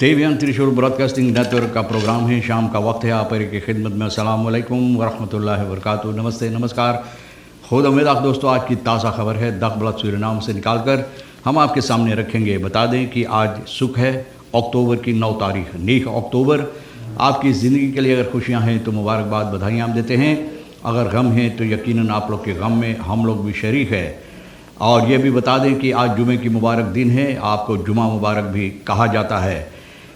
TVN त्रिशूल broadcasting network का programme है। शाम का वक्त है। आप की खिदमत में अस्सलाम वालेकुम वरहमतुल्लाहि वबरकातुहू। नमस्ते, नमस्कार, खुद उम्मीद दोस्तों। आज की ताज़ा खबर है दखबलत सूरीनाम से निकाल कर हम आपके सामने रखेंगे। बता दें कि आज सुख है, अक्टूबर की 9 तारीख, नीक अक्टूबर। आपकी ज़िंदगी के लिए अगर खुशियाँ हैं तो मुबारकबाद, बधाइयाँ हम देते हैं। अगर गम हैं तो यकीनन आप लोग के गम में हम लोग भी शरीक है। और ये भी बता दें कि आज जुमे की मुबारक दिन है, आपको जुमा मुबारक भी कहा जाता है।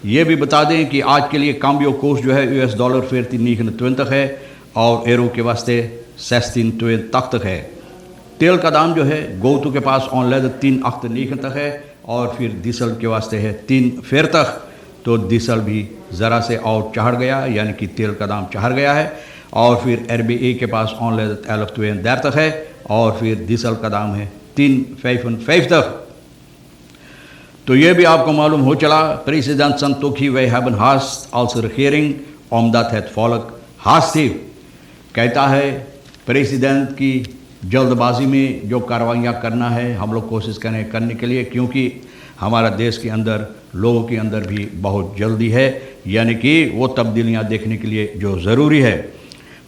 ये भी बता दें कि आज के लिए काम्बियो कोर्स जो है US डॉलर 14.29 है और एरो के वास्ते 16.82 है। तेल का दाम जो है गोतू के पास ऑनलाइन 3.98 है और फिर डीजल के वास्ते है 3.40। तो डीजल भी ज़रा से और चढ़ गया, यानी कि तेल का दाम चढ़ गया है। और फिर RBA के पास ऑनलाइन 11.32 है और फिर डीजल का दाम है 3.55। तो ये भी आपको मालूम हो चला, प्रेसिडेंट संतोखी वे हैवन हास्ट als regering omdat het volk haast heeft। कहता है प्रेसिडेंट की जल्दबाजी में जो कार्रवाइयाँ करना है हम लोग कोशिश करें करने के लिए, क्योंकि हमारा देश के अंदर लोगों के अंदर भी बहुत जल्दी है, यानी कि वो तब्दीलियाँ देखने के लिए जो ज़रूरी है।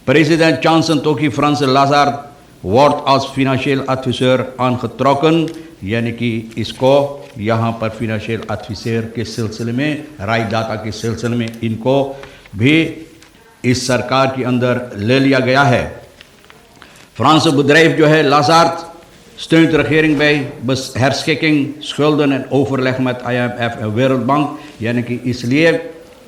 President Chan Santokhi France Lazard wordt als financieel adviseur aangetrokken, यानी कि इसको यहाँ पर फिनेंशियल एडवाइजर के सिलसिले में, रायदाता के सिलसिले में इनको भी इस सरकार के अंदर ले लिया गया है। फ्रांस bedrijf जो है लाजार्ड steunt de regering bij herschikkingen, schulden en overleg met IMF en Wereldbank, यानी कि इसलिए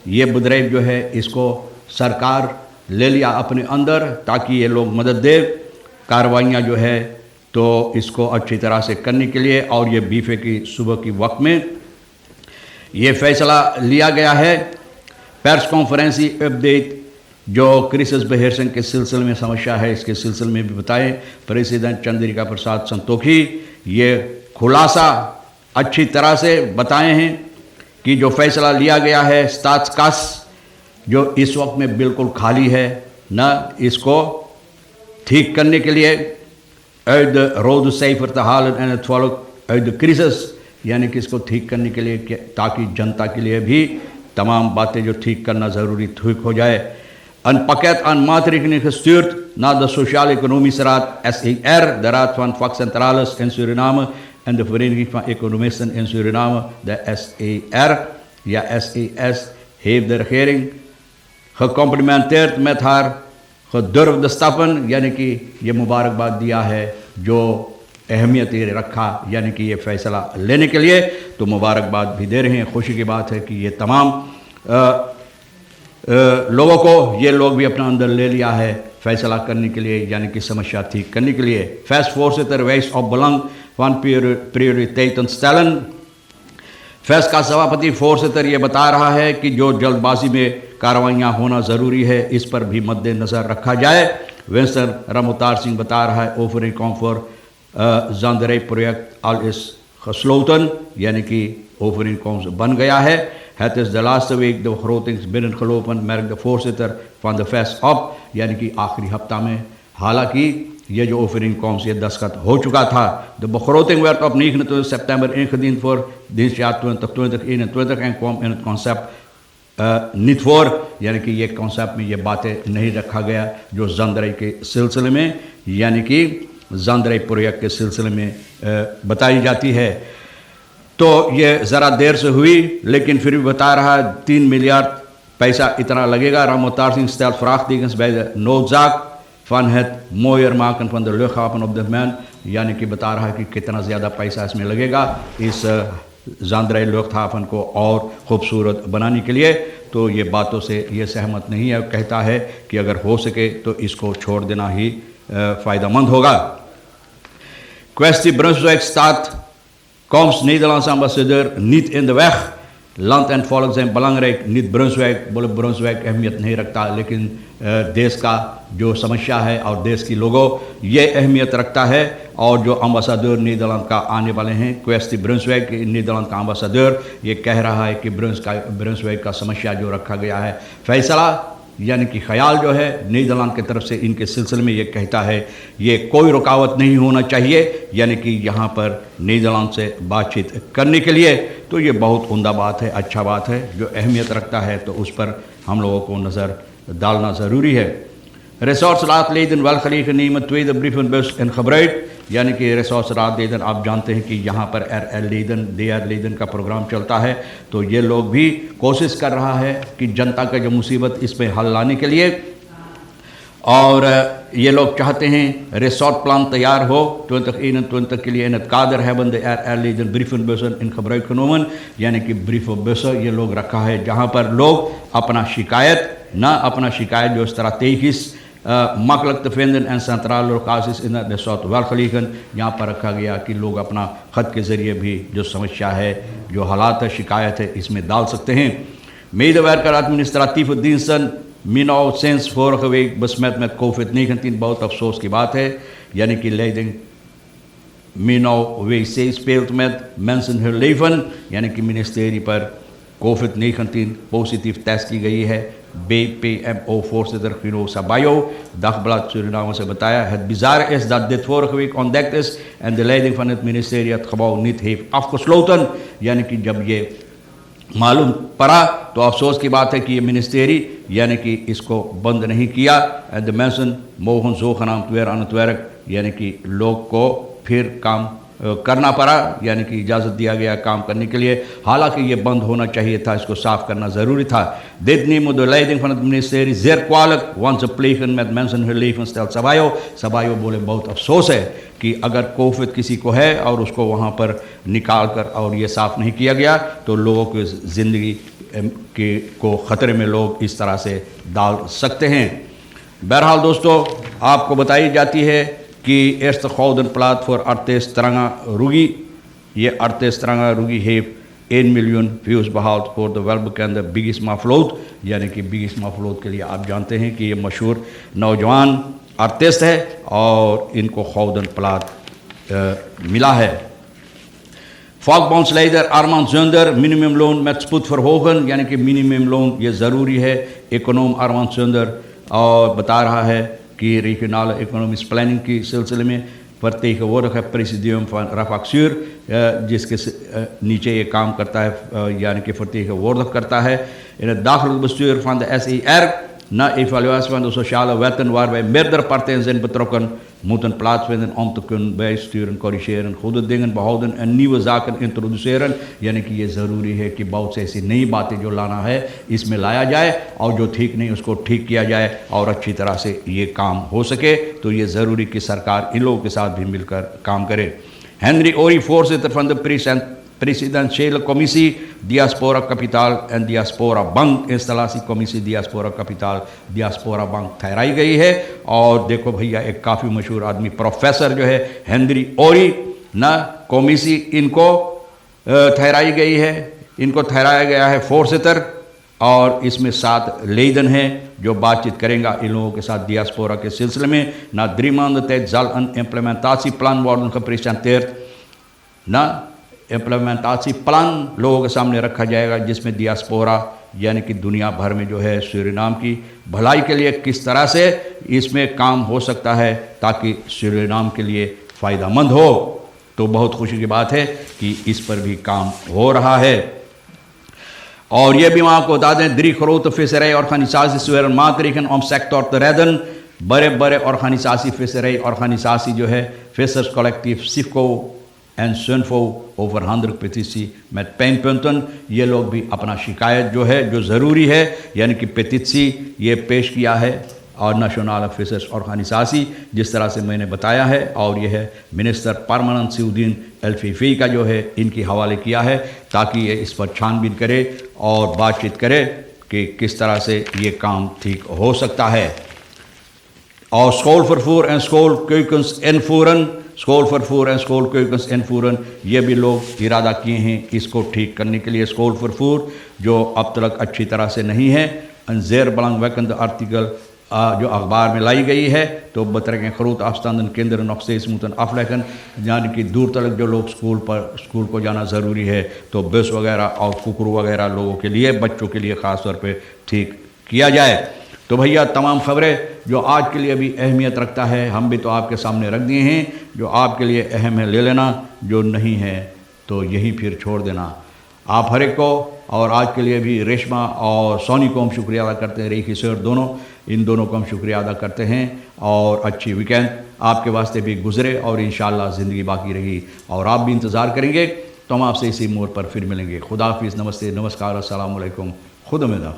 ये bedrijf जो है इसको सरकार ले लिया अपने अंदर ताकि ये लोग मदद दे कार्रवाइयाँ जो है तो इसको अच्छी तरह से करने के लिए। और ये बीफे की सुबह की वक्त में ये फैसला लिया गया है। प्रेस कॉन्फ्रेंसी अपडेट जो क्रिसिस बहेरसिंह के सिलसिले में समस्या है, इसके सिलसिले में भी बताएं। प्रेसिडेंट चंद्रिका प्रसाद संतोखी ये खुलासा अच्छी तरह से बताए हैं कि जो फैसला लिया गया है स्टाट्सकास जो इस वक्त में बिल्कुल खाली है, न इसको ठीक करने के लिए uit de rode cijfer te halen en het volk uit de crisis, यानी कि इसको ठीक करने के लिए ताकि जनता के लिए भी तमाम बातें जो ठीक करना ज़रूरी ठीक हो जाए। Een pakket aan maatregelen gestuurd naar de Sociaal-Economische Raad SER, de Raad van Vakcentrales in Suriname en de Vereniging van Economisten in Suriname, de SER, ja SES, heeft de regering gecomplimenteerd met haar durfde stappen, यानी कि ये मुबारकबाद दिया है जो अहमियत ये रखा, यानी कि ये फ़ैसला लेने के लिए। तो मुबारकबाद भी दे रहे हैं। खुशी की बात है कि ये तमाम लोगों को ये लोग भी अपना अंदर ले लिया है फ़ैसला करने के लिए, यानी कि समस्या ठीक करने के लिए। फैस voorzitter wijst op belang van prioriteiten stellen। फैस का सभापति फोर्सितर ये बता रहा है कि जो जल्दबाजी में कार्रवाइयाँ होना ज़रूरी है इस पर भी मद्देनज़र रखा जाए। विंस्टर रामोतार सिंह बता रहा है overeenkomst voor zanderij-project al is gesloten, यानी कि overeenkomst बन गया है। Het is de laatste week de begrotings binnengelopen, merkt de voorzitter van de FES op, यानी कि आखिरी हफ्ता में। हालांकि ये जो overeenkomst ये दस्तखत हो चुका था। De begroting werd op 29 september ingediend voor dienstjaar 2020-2021 en kwam in het concept niet voor, यानी कि ये कॉन्सेप्ट में ये बातें नहीं रखा गया जो ज़ांदराई के सिलसिले में, यानी कि ज़ांदराई प्रोजेक्ट के सिलसिले में बताई जाती है। तो ये ज़रा देर से हुई लेकिन फिर भी बता रहा है 3 मिलियard पैसा इतना लगेगा। Ramotar Singh stelt vraagtekens bij de noodzaak van het mooier maken van de luchthaven op dit moment, यानी कि बता रहा है कि कितना ज़्यादा पैसा इसमें लगेगा इस ज़ांदराई लुफ्तहावन को और ख़ूबसूरत बनाने के लिए। तो ये बातों से ये सहमत नहीं है, कहता है कि अगर हो सके तो इसको छोड़ देना ही फ़ायदेमंद होगा। Kwestie Brunswijk staat komst Nederlandse ambassadeur niet in de weg। land en volk zijn belangrijk, niet Brunswijk। बोले ब्रुंसवैक अहमियत नहीं रखता, लेकिन देश का जो समस्या है और देश के लोगों ये अहमियत रखता है। और जो अम्बासाडर नीदरलैंड का आने वाले हैं क्वेस्टी ब्रुंसवैक, नीदरलैंड का अम्बासाडर ये कह रहा है कि ब्रुंसवैक का समस्या जो रखा गया है फैसला यानी कि ख्याल जो है नीदरलैंड की तरफ से इनके सिलसिले में ये कहता है ये कोई रुकावट नहीं होना चाहिए, यानी कि यहाँ पर नीदरलैंड से बातचीत करने के लिए। तो ये बहुत उम्दा बात है, अच्छा बात है, जो अहमियत रखता है, तो उस पर हम लोगों को नज़र डालना ज़रूरी है। रिसोर्स रात लेदन वाल Khaleeq नीमत tweede brieven bus en gebruik, यानी कि रिसोर्स रात लेदन, आप जानते हैं कि यहाँ पर DR लेदन का प्रोग्राम चलता है। तो ये लोग भी कोशिश कर रहा है कि जनता का जो मुसीबत इसमें हल लाने के लिए, और ये लोग चाहते हैं रिसोर्ट प्लान तैयार हो 2021 के लिए। इन कादर है बंद लेदन ब्रीफन बसन इन gebruik genomen, यानी कि ब्रीफ बस ये लोग रखा है जहाँ पर लोग अपना शिकायत जो strategisch makkelijk te vinden en centrale locaties in het resort wel gelegen, यहाँ पर रखा गया कि लोग अपना ख़त के ज़रिए भी जो समस्या है, जो हालात है, शिकायत है, इसमें डाल सकते हैं। medewerker administratieve diensten Minau sinds vorige week besmet met COVID-19, बहुत अफसोस की बात है, यानी कि leiding Minau WC speelt met mensen hun leven, यानी कि ministerie पर COVID-19 positief test की गई है। BPMO voorzitter Guido Sabayo, Dagblad Suriname से बताया, het bizarre is dat dit vorige week ontdekt is en de leiding van het ministerie het gebouw niet heeft afgesloten, यानी कि जब ये मालूम पड़ा तो अफसोस की बात है कि ये मिनिस्ट्री यानी कि इसको बंद नहीं किया। And the mensen mogen zogenaamd weer aan het werk, यानी कि लोग को फिर काम करना पड़ा, यानी कि इजाज़त दिया गया काम करने के लिए, हालांकि ये बंद होना चाहिए था, इसको साफ करना ज़रूरी था। Dit neemt de leiding van het ministerie zeer kwalijk, want ze plegen met mensen hun leven, stelt Sabayo बोले बहुत अफसोस है कि अगर कोविड किसी को है और उसको वहाँ पर निकाल कर और ये साफ़ नहीं किया गया तो लोगों की ज़िंदगी को ख़तरे में लोग इस तरह से डाल सकते हैं। बहरहाल दोस्तों, आपको बताई जाती है कि eerste gouden plaat voor artiest Tranga Rugi. ये artiest Tranga Rugi heeft 1 miljoen views behaald voor de welbekende Biggie Smalls, यानी कि Biggie Smalls के लिए आप जानते हैं कि ये मशहूर नौजवान आर्टिस्ट है और इनको gouden plaat मिला है। Vakbondsleider Armand Zunder, minimumloon met spoed verhogen, यानी कि minimumloon ये ज़रूरी है। इकोनॉम Armand Zunder और बता रहा है कि regionale economische planning की सिलसिले में vertegenwoordiger है presidium van Rafaksuur, जिसके नीचे ये काम करता है, यानी कि vertegenwoordig करता है। In het dagelijks bestuur van de SER, na evaluatie van de sociale wetten waarbij meerdere partijen zijn betrokken, moeten plaatsvinden om te kunnen bijsturen, corrigeren, goede dingen behouden en nieuwe zaken introduceren, यानी कि ये ज़रूरी है कि बहुत से ऐसी नई बातें जो लाना है इसमें लाया जाए और जो ठीक नहीं उसको ठीक किया जाए और अच्छी तरह से ये काम हो सके। तो ये ज़रूरी कि सरकार इन लोगों के साथ भी मिलकर काम करे। Henry Ori, voorzitter van de presidentiële commissie Diaspora Kapitaal en Diaspora Bank, installatiecommissie Diaspora Kapitaal Diaspora Bank ठहराई गई है। और देखो भैया, एक काफ़ी मशहूर आदमी प्रोफेसर जो है हेनरी ओरी ना कमिटी इनको ठहराई गई है, इनको ठहराया गया है voorzitter, और इसमें 7 लेदन हैं जो बातचीत करेंगे इन लोगों के साथ डियास्पोरा के सिलसिले में। ना 3 maanden tijd zal een implementatieplan worden gepresenteerd, ना इम्प्लीमेंटेशन लोगों के सामने रखा जाएगा जिसमें डियास्पोरा यानी कि दुनिया भर में जो है सूरीनाम की भलाई के लिए किस तरह से इसमें काम हो सकता है ताकि सूरीनाम के लिए फ़ायदेमंद हो। तो बहुत खुशी की बात है कि इस पर भी काम हो रहा है। और ये भी मैं आपको बता दें, 3 grote visserij-organisaties werden maatregelen om sector te redden। बड़े organisatie visserij-organisatie जो है visserscollectief SIFCO en Sunfo overhandig petitie met pijnpunten। ये लोग भी अपना शिकायत जो है जो ज़रूरी है यानी कि पेटिशी ये पेश किया है और नेशनल फिशर्स ऑर्गेनाइजेशन जिस तरह से मैंने बताया है, और यह है मिनिस्टर परमानेंट सिउद्दीन एल-फीफी का जो है इनकी हवाले किया है ताकि ये इस पर छानबीन करे और बातचीत करे कि किस तरह से ये काम ठीक हो सकता है। और schoolvervoer en schoolkeukens invoeren, schoolvervoer en schoolkeukens invoeren, ये भी लोग इरादा किए हैं इसको ठीक करने के लिए। schoolvervoer जो अब तक अच्छी तरह से नहीं है, een zeer belangwekkende artikel जो अखबार में लाई गई है, तो betrekking grote afstanden kinderen nog steeds moeten afleggen, यानी कि दूर तक जो लोग स्कूल को जाना ज़रूरी है तो बस वगैरह और कुकरू वगैरह लोगों के लिए, बच्चों के लिए ख़ास तौर पे ठीक किया जाए। तो तो भैया तमाम ख़बरें जो आज के लिए भी अहमियत रखता है हम भी तो आपके सामने रख दिए हैं। जो आपके लिए अहम है ले लेना, जो नहीं है तो यहीं फिर छोड़ देना। आप हर एक को और आज के लिए भी रेशमा और सोनी को हम शुक्रिया अदा करते हैं, रेखी सर दोनों, इन दोनों को हम शुक्रिया अदा करते हैं। और अच्छी वीकेंड आपके वास्ते भी गुजरे और इंशाअल्लाह ज़िंदगी बाकी रही और आप भी इंतज़ार करेंगे तो हम आपसे इसी मोड़ पर फिर मिलेंगे। खुदा हाफिज़, नमस्ते, नमस्कार, अस्सलाम वालेकुम, खुद उम्मीद।